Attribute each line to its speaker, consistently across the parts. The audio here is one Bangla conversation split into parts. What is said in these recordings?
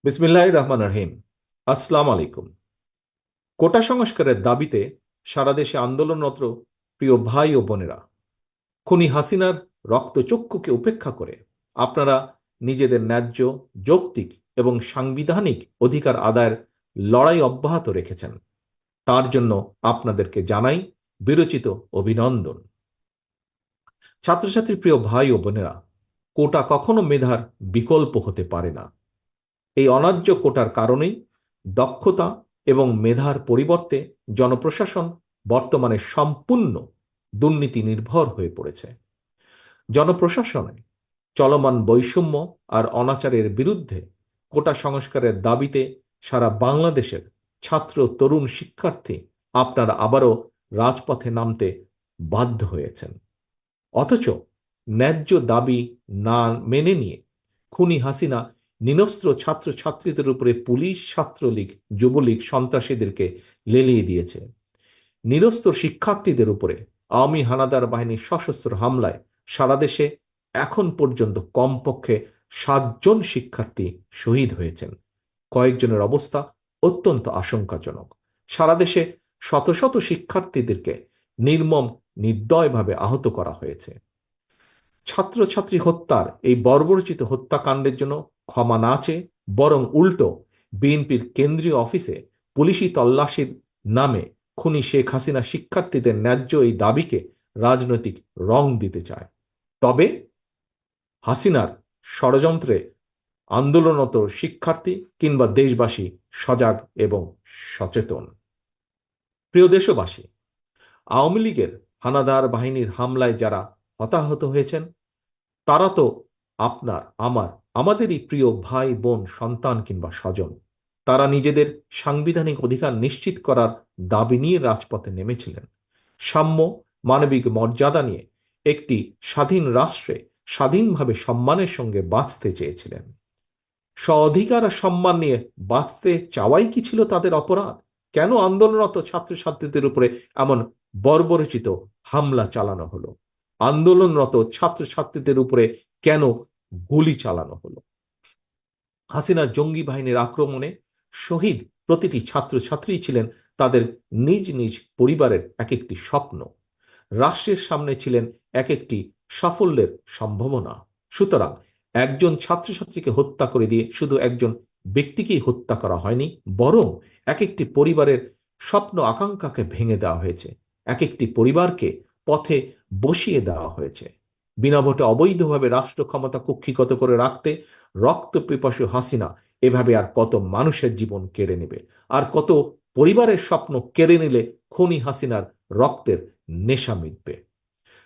Speaker 1: বিসমিল্লাহির রহমানির রহিম। আসসালামু আলাইকুম। কোটা সংস্কারের দাবিতে সারা দেশে আন্দোলনরত প্রিয় ভাই ও বোনেরা, খুনি হাসিনার রক্তচক্ষুকে উপেক্ষা করে আপনারা নিজেদের ন্যায্য, যৌক্তিক এবং সাংবিধানিক অধিকার আদায়ের লড়াই অব্যাহত রেখেছেন। তার জন্য আপনাদেরকে জানাই বিরচিত অভিনন্দন। ছাত্রছাত্রী প্রিয় ভাই ও বোনেরা, কোটা কখনো মেধার বিকল্প হতে পারে না। এই অন্যায্য কোটার কারণেই দক্ষতা এবং মেধার পরিবর্তে জনপ্রশাসন বর্তমানে সম্পূর্ণ দুর্নীতি নির্ভর হয়ে পড়েছে। জনপ্রশাসনে চলমান বৈষম্য আর অনাচারের বিরুদ্ধে কোটা সংস্কারের দাবিতে সারা বাংলাদেশের ছাত্র, তরুণ, শিক্ষার্থী আপনারা আবারও রাজপথে নামতে বাধ্য হয়েছেন। অথচ ন্যায্য দাবি না মেনে নিয়ে খুনি হাসিনা নিরস্ত্র ছাত্রছাত্রীদের উপরে পুলিশ, ছাত্রলীগ, যুবলীগ, সন্ত্রাসীদেরকে লেলিয়ে দিয়েছে। নিরস্ত্র শিক্ষার্থীদের উপরে আওয়ামী হানাদার বাহিনীর সশস্ত্র হামলায় সারা দেশে এখন পর্যন্ত কমপক্ষে 7 জন শিক্ষার্থী শহীদ হয়েছেন। কয়েকজনের অবস্থা অত্যন্ত আশঙ্কাজনক। সারা দেশে শত শত শিক্ষার্থীদেরকে নির্মম, নির্দয়ভাবে আহত করা হয়েছে। ছাত্রছাত্রী হত্যার এই বর্বরচিত হত্যাকাণ্ডের জন্য ক্ষমা না চেয়ে বরং উল্টো বিএনপির কেন্দ্রীয় অফিসে পুলিশি তল্লাশির নামে খুনি শেখ হাসিনা শিক্ষার্থীদের ন্যায্য এই দাবিকে রাজনৈতিক রং দিতে চায়। তবে হাসিনার ষড়যন্ত্রে আন্দোলনরত শিক্ষার্থী কিংবা দেশবাসী সজাগ এবং সচেতন। প্রিয় দেশবাসী, আওয়ামী লীগের হানাদার বাহিনীর হামলায় যারা হতাহত হয়েছেন তারা তো আপনার, আমাদেরই প্রিয় ভাই, বোন, সন্তান কিংবা স্বজন। তারা নিজেদের সাংবিধানিক অধিকার নিশ্চিত করার দাবি নিয়ে রাজপথে নেমেছিলেন। সাম্য, মানবিক মর্যাদা নিয়ে একটি স্বাধীন রাষ্ট্রে স্বাধীনভাবে সম্মানের সঙ্গে বাঁচতে চেয়েছিলেন। অধিকার আর সম্মান নিয়ে বাঁচতে চাওয়াই কি ছিল তাদের অপরাধ? কেন আন্দোলনরত ছাত্রছাত্রীদের উপরে এমন বর্বরচিত হামলা চালানো হলো? আন্দোলনরত ছাত্রছাত্রীদের উপরে কেন গুলি চালানো হলো? হাসিনা জঙ্গি বাহিনীর আক্রমণে শহীদ প্রতিটি ছাত্রছাত্রী ছিলেন তাদের নিজ নিজ পরিবারের এক একটি স্বপ্ন। রাষ্ট্রের সামনে ছিলেন এক একটি সাফল্যের সম্ভাবনা। সুতরাং একজন ছাত্রছাত্রীকে হত্যা করে দিয়ে শুধু একজন ব্যক্তিকেই হত্যা করা হয়নি, বরং এক একটি পরিবারের স্বপ্ন আকাঙ্ক্ষাকে ভেঙে দেওয়া হয়েছে। এক একটি পরিবারকে পথে বসিয়ে দেওয়া হয়েছে। বিনা ভোটে অবৈধভাবে রাষ্ট্র ক্ষমতা কুক্ষিগত করে রাখতে রক্ত পিপাসু হাসিনা এভাবে আর কত মানুষের জীবন কেড়ে নেবে, আর কত পরিবারের স্বপ্ন কেড়ে নিলে খুনি হাসিনার রক্তের নেশা মিটবে।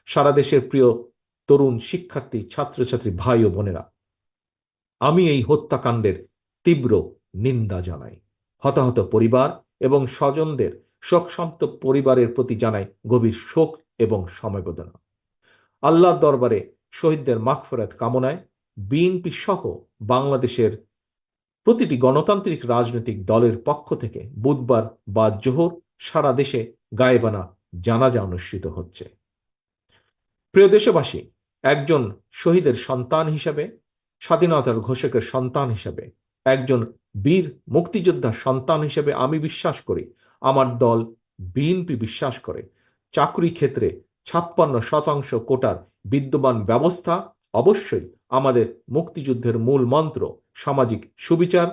Speaker 1: সারা দেশের প্রিয় তরুণ, শিক্ষার্থী, ছাত্রছাত্রী ভাই ও বোনেরা, আমি এই হত্যাকাণ্ডের তীব্র নিন্দা জানাই। হতাহত পরিবার এবং স্বজনদের, শোকসন্তপ্ত পরিবারের প্রতি জানাই গভীর শোক এবং সমবেদনা। আল্লাহর দরবারে শহীদদের মাগফিরাত কামনায় বিএনপি সহ বাংলাদেশের প্রতিটি গণতান্ত্রিক রাজনৈতিক দলের পক্ষ থেকে বুধবার বা জোহর সারা দেশে গায়েবানা জানাজা অনুষ্ঠিত হচ্ছে। প্রিয় দেশবাসী, একজন শহীদের সন্তান হিসেবে, স্বাধীনতার ঘোষকের সন্তান হিসেবে, একজন বীর মুক্তিযোদ্ধার সন্তান হিসেবে আমি বিশ্বাস করি, আমার দল বিএনপি বিশ্বাস করে, চাকরি ক্ষেত্রে 56% কোটার বিদ্যমান ব্যবস্থা অবশ্যই আমাদের মুক্তিযুদ্ধের মূল মন্ত্র, সামাজিক সুবিচার,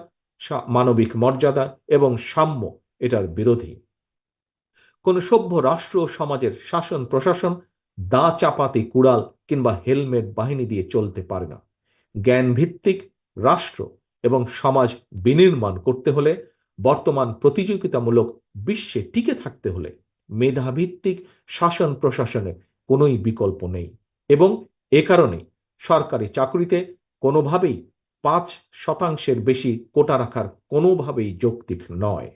Speaker 1: মানবিক মর্যাদা এবং সাম্য, এটার বিরোধী। কোন সভ্য রাষ্ট্র ও সমাজের শাসন প্রশাসন দা চাপাতি, কুড়াল কিংবা হেলমেট বাহিনী দিয়ে চলতে পারে না। জ্ঞান ভিত্তিক রাষ্ট্র এবং সমাজ বিনির্মাণ করতে হলে, বর্তমান প্রতিযোগিতামূলক বিশ্বে টিকে থাকতে হলে মেধাভিত্তিক শাসন প্রশাসনের কোনোই বিকল্প নেই। এবং এ কারণেই সরকারি চাকরিতে কোনোভাবেই 5% বেশি কোটা রাখার কোনোভাবেই যৌক্তিক নয়।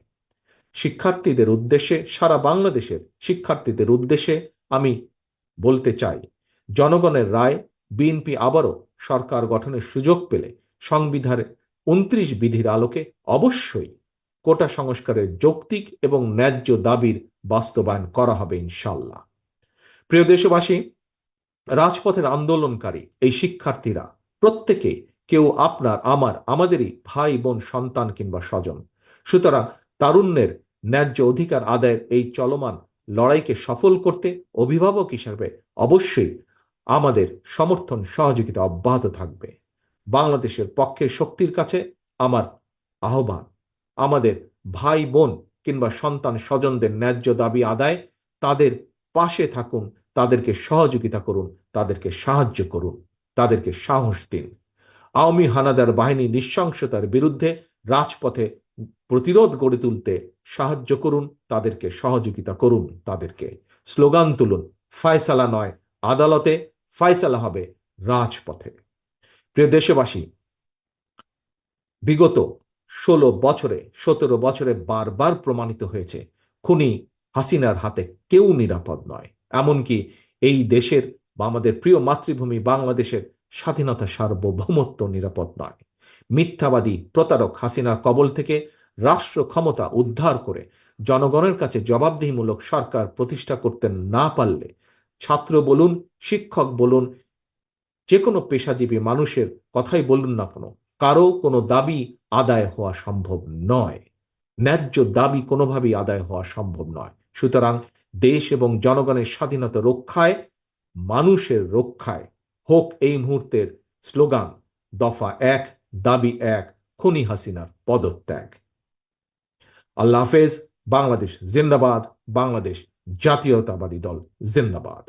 Speaker 1: শিক্ষার্থীদের উদ্দেশ্যে, সারা বাংলাদেশের শিক্ষার্থীদের উদ্দেশ্যে আমি বলতে চাই, জনগণের রায় বিএনপি আবারও সরকার গঠনের সুযোগ পেলে সংবিধানের 29 বিধির আলোকে অবশ্যই কোটা সংস্কারের যৌক্তিক এবং ন্যায্য দাবির বাস্তবায়ন করা হবে ইনশাল্লাহ। প্রিয় দেশবাসী, রাজপথের আন্দোলনকারী এই শিক্ষার্থীরা প্রত্যেকেই কেউ আপনার, আমার, আমাদেরই ভাই বোন, সন্তান কিংবা স্বজন। সুতরাং তারুণ্যের ন্যায্য অধিকার আদায়ের এই চলমান লড়াইকে সফল করতে অভিভাবক হিসাবে অবশ্যই আমাদের সমর্থন সহযোগিতা অব্যাহত থাকবে। বাংলাদেশের পক্ষের শক্তির কাছে আমার আহ্বান, আমাদের ভাই বোন কিংবা সন্তান স্বজনদের ন্যায্য দাবি আদায় তাদের পাশে থাকুন, তাদেরকে সহযোগিতা করুন, তাদেরকে সাহায্য করুন, তাদেরকে সাহস দিন। আওয়ামী হানাদার বাহিনী নৃশংসতার বিরুদ্ধে রাজপথে প্রতিরোধ গড়ে তুলতে সাহায্য করুন, তাদেরকে সহযোগিতা করুন, তাদেরকে স্লোগান তুলুন, ফায়সালা নয় আদালতে, ফায়সালা হবে রাজপথে। প্রিয় দেশবাসী, বিগত 16 বছরে 17 বছরে বারবার প্রমাণিত হয়েছে খুনি হাসিনার হাতে কেউ নিরাপদ নয়। এমনকি এই দেশের বা আমাদের প্রিয় মাতৃভূমি বাংলাদেশের স্বাধীনতা সার্বভৌমত্ব নিরাপদ নয়। মিথ্যাবাদী প্রতারক হাসিনার কবল থেকে রাষ্ট্র ক্ষমতা উদ্ধার করে জনগণের কাছে জবাবদিহিমূলক সরকার প্রতিষ্ঠা করতে না পারলে ছাত্র বলুন, শিক্ষক বলুন, যে কোনো পেশাজীবী মানুষের কথাই বলুন না কেন, কারো কোনো দাবি আদায় হওয়া সম্ভব নয়। ন্যায্য দাবি কোনোভাবেই আদায় হওয়া সম্ভব নয়। সুতরাং দেশ এবং জনগণের স্বাধীনতা রক্ষায়, মানুষের রক্ষায় হোক এই মুহূর্তের স্লোগান দফা 1, দাবি 1, খুনি হাসিনার পদত্যাগ। আল্লাহ হাফেজ। বাংলাদেশ জিন্দাবাদ। বাংলাদেশ জাতীয়তাবাদী দল জিন্দাবাদ।